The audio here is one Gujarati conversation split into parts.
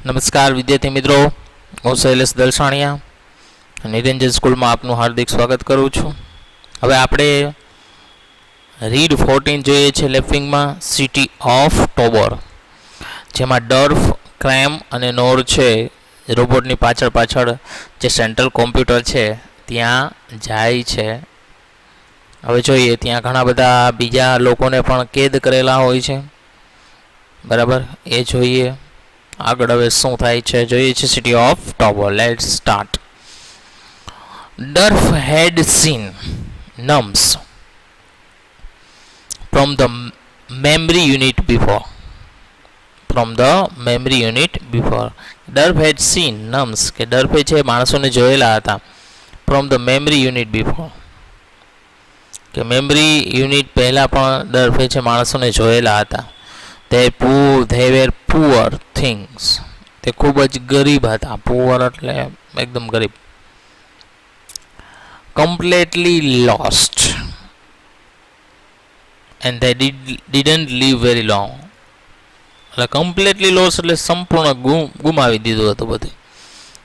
નમસ્કાર વિદ્યાર્થી મિત્રો, હું શૈલેષ દલસાણિયા નિરંજન સ્કૂલમાં આપનું હાર્દિક સ્વાગત કરું છું. હવે આપણે રીડ 14 જોઈએ છે લેફ્ટિંગમાં સિટી ઓફ ટોબર, જેમાં ડર્ફ, ક્રેમ અને નોર છે રોબોટની પાછળ પાછળ જે સેન્ટ્રલ કોમ્પ્યુટર છે ત્યાં જાય છે. હવે જોઈએ ત્યાં ઘણા બધા બીજા લોકોને પણ કેદ કરેલા હોય છે, બરાબર, એ જોઈએ. આગળ હવે શું થાય છે જોઈએ છે city of Tobor. Let's start. Derf had seen nams from the memory unit before. Derf had seen nams કે ડર્ફે છે માણસોને જોયેલા હતા from the memory unit before, કે મેમરી યુનિટ પહેલાં પણ ડર્ફે છે માણસોને જોયેલા હતા. they were poor things. તે ખૂબ જ ગરીબ હતા. પુઅર એટલે એકદમ ગરીબ. completely lost and they didn't live very long. એટલે completely lost એટલે સંપૂર્ણ ગુમાવી દીધું હતું બધું.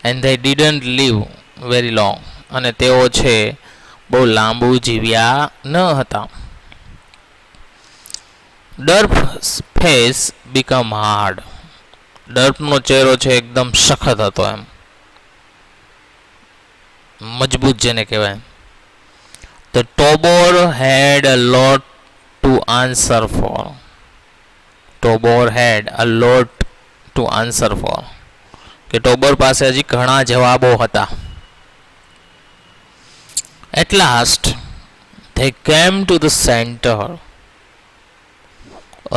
and they didn't live very long, અને તેઓ છે બહુ લાંબુ જીવ્યા ન હતા. ડર્ફ's face become hard. ડર્ફનો ચહેરો છે એકદમ સખત હતો, એમ મજબૂત જેને કહેવાય. The Tobor had a lot to answer for. Tobor had a lot to answer for. કે ટોબર પાસે હજી ઘણા જવાબો હતા. At last they came to the center.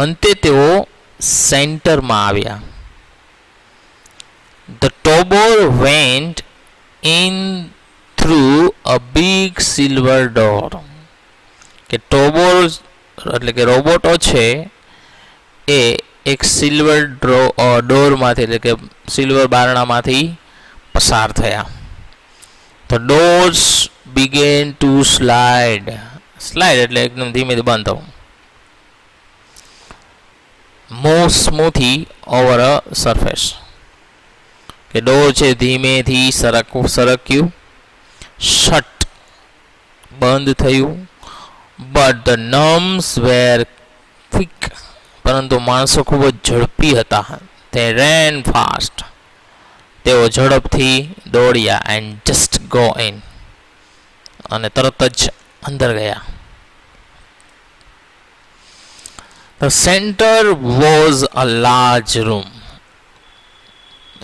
અંતે તેઓ સેન્ટરમાં આવ્યા. The Tobor went in through a big silver door. કે ટોબોર એટલે કે રોબોટો છે એ એક સિલ્વર ડોરમાંથી એટલે કે સિલ્વર બારણામાંથી પસાર થયા. The doors began to slide. Slide એટલે એકદમ ધીમે બંધ થવું. Move smoothly over a surface. કે ડોર છે ધીમેથી સરક્યું. શટ બંધ થયું. But the nams were quick. પરંતુ માણસો ખૂબ જ ઝડપી હતા. તે રેન ફાસ્ટ. તેઓ ઝડપથી દોડ્યા. And just go in. અને તરત જ અંદર ગયા. The center was a large room.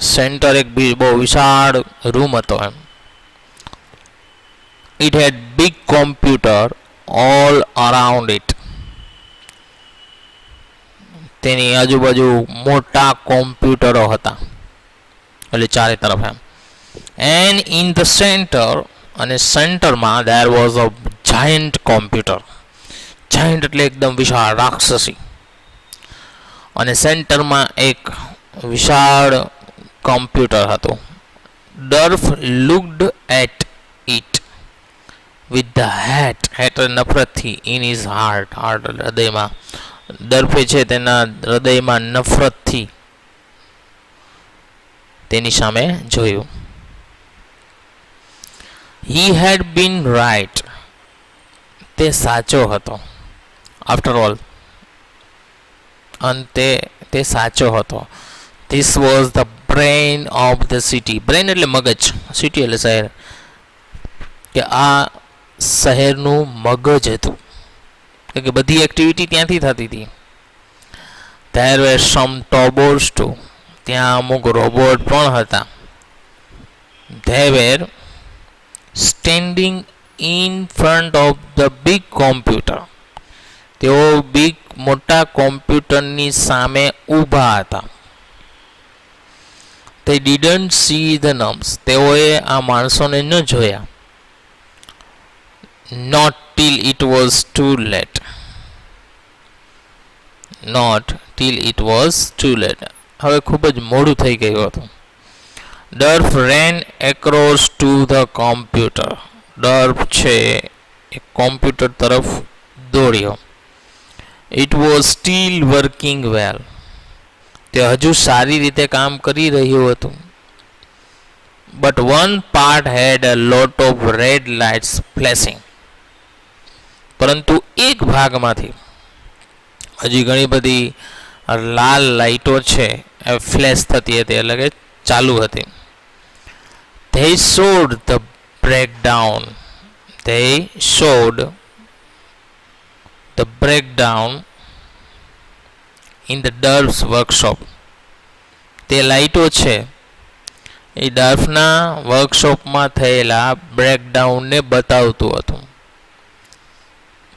Centre એક બહુ વિશાળ રૂમ હતો એમ. It had big computer all around it. તેની આજુબાજુ મોટા કોમ્પ્યુટરો હતા, એટલે ચારે તરફ એમ. And in the center, અને સેન્ટરમાં there was a giant computer. Giant એટલે એકદમ વિશાળ, રાક્ષસી. અને સેન્ટરમાં એક વિશાળ કોમ્પ્યુટર હતું. Derf looked at it with the hate નફરતથી ઇન હિઝ હાર્ટ હૃદયમાં. ડર્ફે છે તેના હૃદયમાં નફરતથી તેની સામે જોયું. He had been right. તે સાચો હતો. આફ્ટર ઓલ, અંતે તે સાચો હતો. This was the brain of the city. Brain એટલે મગજ, સિટી એટલે શહેર. કે આ શહેરનું મગજ હતું, કે બધી એક્ટિવિટી ત્યાંથી થતી હતી. There were some tobors too. ત્યાં અમુક રોબોટ પણ હતા. They were standing in front of the big computer. તેઓ મોટા કોમ્પ્યુટરની સામે ઊભા હતા. They didn't see the numbs. તેઓએ આ માણસોને ન જોયા. Not till it was too late. હવે ખૂબ જ મોડું થઈ ગયું હતું. ડર્ફ ran across to the computer. ડર્ફ છે એ કોમ્પ્યુટર તરફ દોડ્યો. It was still working well. તે હજુ સારી રીતે કામ કરી રહ્યું હતું. But one part had a lot of red lights flashing. પરંતુ એક ભાગમાંથી હજી ઘણી બધી લાલ લાઇટો છે એ ફ્લેશ થતી હતી, એટલે કે ચાલુ હતી. They showed the breakdown. They showed the breakdown in the Durf's workshop. તે લાઇટો છે એ ડર્ફના વર્કશોપમાં થયેલા બ્રેકડાઉનને બતાવતું હતું.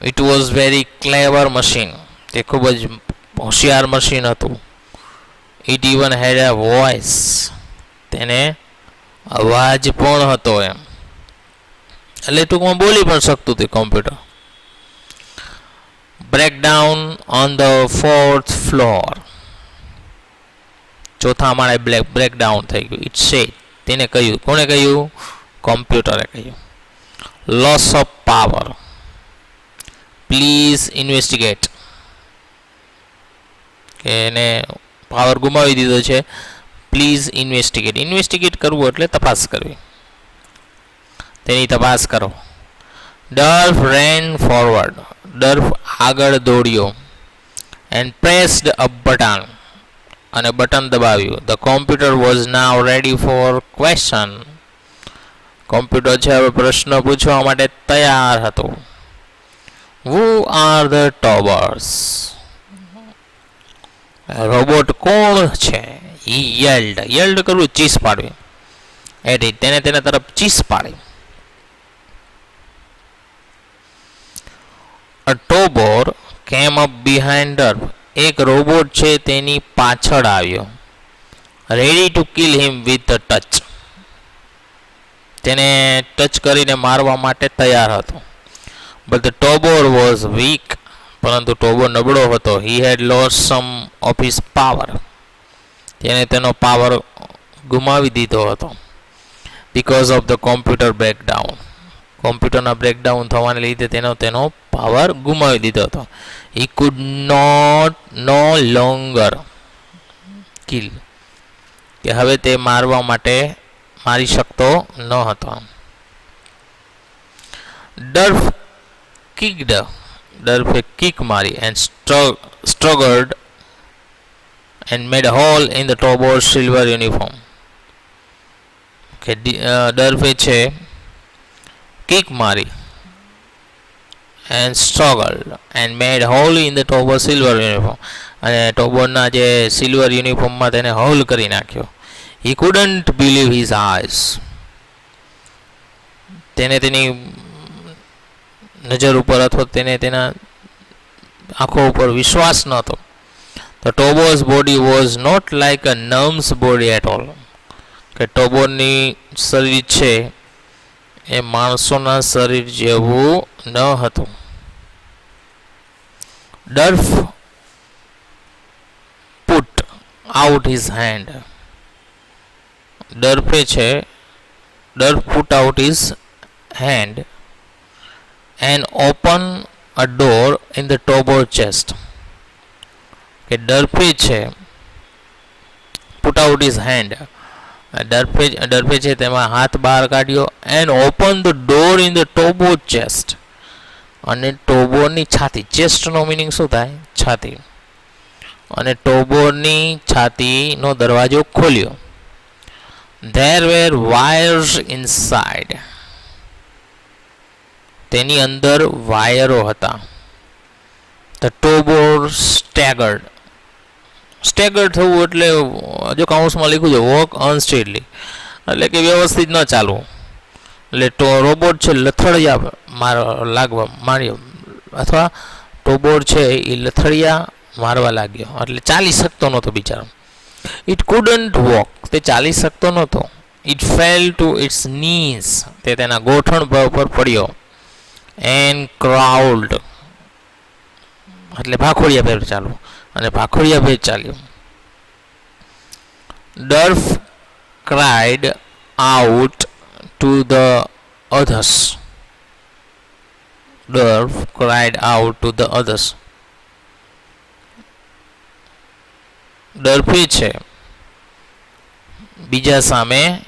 It was very clever machine. તે ખૂબ જ હોશિયાર મશીન હતું. It even had a voice. તેને અવાજ પણ હતો એમ, એટલે ટૂંકમાં બોલી પણ શકતું હતું computer. Breakdown on the 4th floor. ચોથા માળે બ્રેકડાઉન થઈ ગયું. It said. તેને કહ્યું. કોણે કહ્યું? કોમ્પ્યુટરે કહ્યું. Loss of power. Please investigate. કે એને પાવર ગુમાવી દીધો છે. Please investigate. ઇન્વેસ્ટિગેટ કરવું એટલે તપાસ કરવી. તેની તપાસ કરો. ડર્ફ રેન ફોરવર્ડ. ડર્ફ આગળ દોડ્યો. And pressed a button. અને બટન દબાવ્યું. The computer was now ready for question. Computer છે હવે પ્રશ્ન પૂછવા માટે તૈયાર હતો. Who are the tobors? Robot કોણ છે? યલ્ડ કરવું, ચીસ પાડવી. એટી તેને તેના તરફ ચીસ પાડી. અ ટોબોર કેમ અપ બિહાઇન્ડ ડર્ફ. એક રોબોટ છે તેની પાછળ આવ્યો. Ready to kill him with a touch. તેને ટચ કરીને મારવા માટે તૈયાર હતો. But the Tobor was weak. પરંતુ ટોબોર નબળો હતો. He had lost some of his power. તેને તેનો પાવર ગુમાવી દીધો હતો. Because of the computer breakdown. કોમ્પ્યુટરના બ્રેકડાઉન થવાને લીધે તેનો પાવર ગુમાવી દીધો હતો. He could not no longer kill. કે હવે તે મારી શકતો ન હતો. Derf kicked. ડર્ફે કિક મારી. And સ્ટ્રગલ્ડ and made a hole in the Tobor's silver uniform. કે ડર્ફે છે કિક મારી and struggled and made hole in the Tobor's silver uniform. અને ટોબોરના જે સિલ્વર યુનિફોર્મમાં તેને હોલ કરી નાખ્યો. He couldn't believe his eyes. તેને તેની નજર ઉપર અથવા તેને તેના આંખો ઉપર વિશ્વાસ ન હતો. The Tobor's body was not like a numb's body at all. કે ટોબોરની શરીર છે એ માણસોના શરીર જેવું ન હતું. ડર્ફ put out his hand. ડર્ફ put out his hand and opened a door in the Tobor's chest. કે ડર્ફે છે પુટ આઉટ હિઝ હેન્ડ. ડર્ફે છે તેમાં હાથ બહાર કાઢ્યો. And open the door in the Tobor chest. અને ટોબોરની છાતી. ચેસ્ટનો મિનિંગ શું થાય? છાતી. અને ટોબોરની છાતીનો દરવાજો ખોલ્યો. There were wires inside. તેની અંદર વાયરો હતા. The ટોબોર staggered. સ્ટેગર્ડ થવું એટલે જો કાઉન્સમાં લખ્યું છે વોક અનસ્ટેડલી, એટલે કે વ્યવસ્થિત ન ચાલવું. એટલે રોબોટ છે લથડિયા લાગવા માંડ્યો, અથવા ટોબોર છે એ લથડિયા મારવા લાગ્યો, એટલે ચાલી શકતો નહોતો બિચારો. It couldn't walk. તે ચાલી શકતો નહોતો. It fell to its knees. તે તેના ગોઠણ પર પડ્યો. And crawled. એટલે ભાખોડિયા ભેર ચાલવું. અને ભાખોડિયા ભેર ચાલ્યો. Derf cried out to the others. Derf cried out to the others. ડરફી છે, બીજા સામે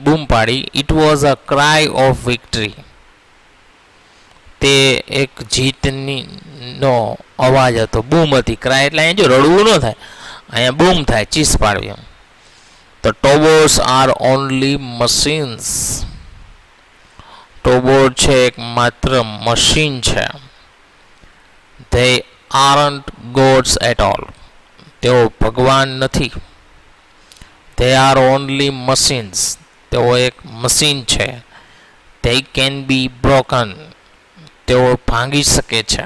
બૂમ પાડી. It was a cry of victory. તે એક જીતની નો અવાજ હતો, બૂમ હતી. ક્રાય એટલે અહીંયા જો રડવું ન થાય, અહીંયા બૂમ થાય, ચીસ પાડવી એમ. The tobots are only machines. ટોબોટ છે એક માત્ર મશીન છે. They aren't gods at all. તેઓ ભગવાન નથી. They are only machines. તેઓ એક મશીન છે. They can be broken. તેઓ ભાંગી શકે છે.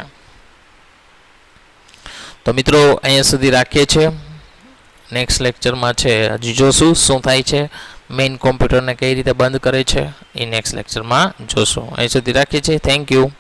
તો મિત્રો અહીંયા સુધી રાખીએ છીએ. નેક્સ્ટ લેક્ચરમાં છે હજી જોશું શું થાય છે, મેઇન કોમ્પ્યુટરને કઈ રીતે બંધ કરે છે, એ નેક્સ્ટ લેક્ચરમાં જોશું. અહીં સુધી રાખીએ છીએ. Thank you.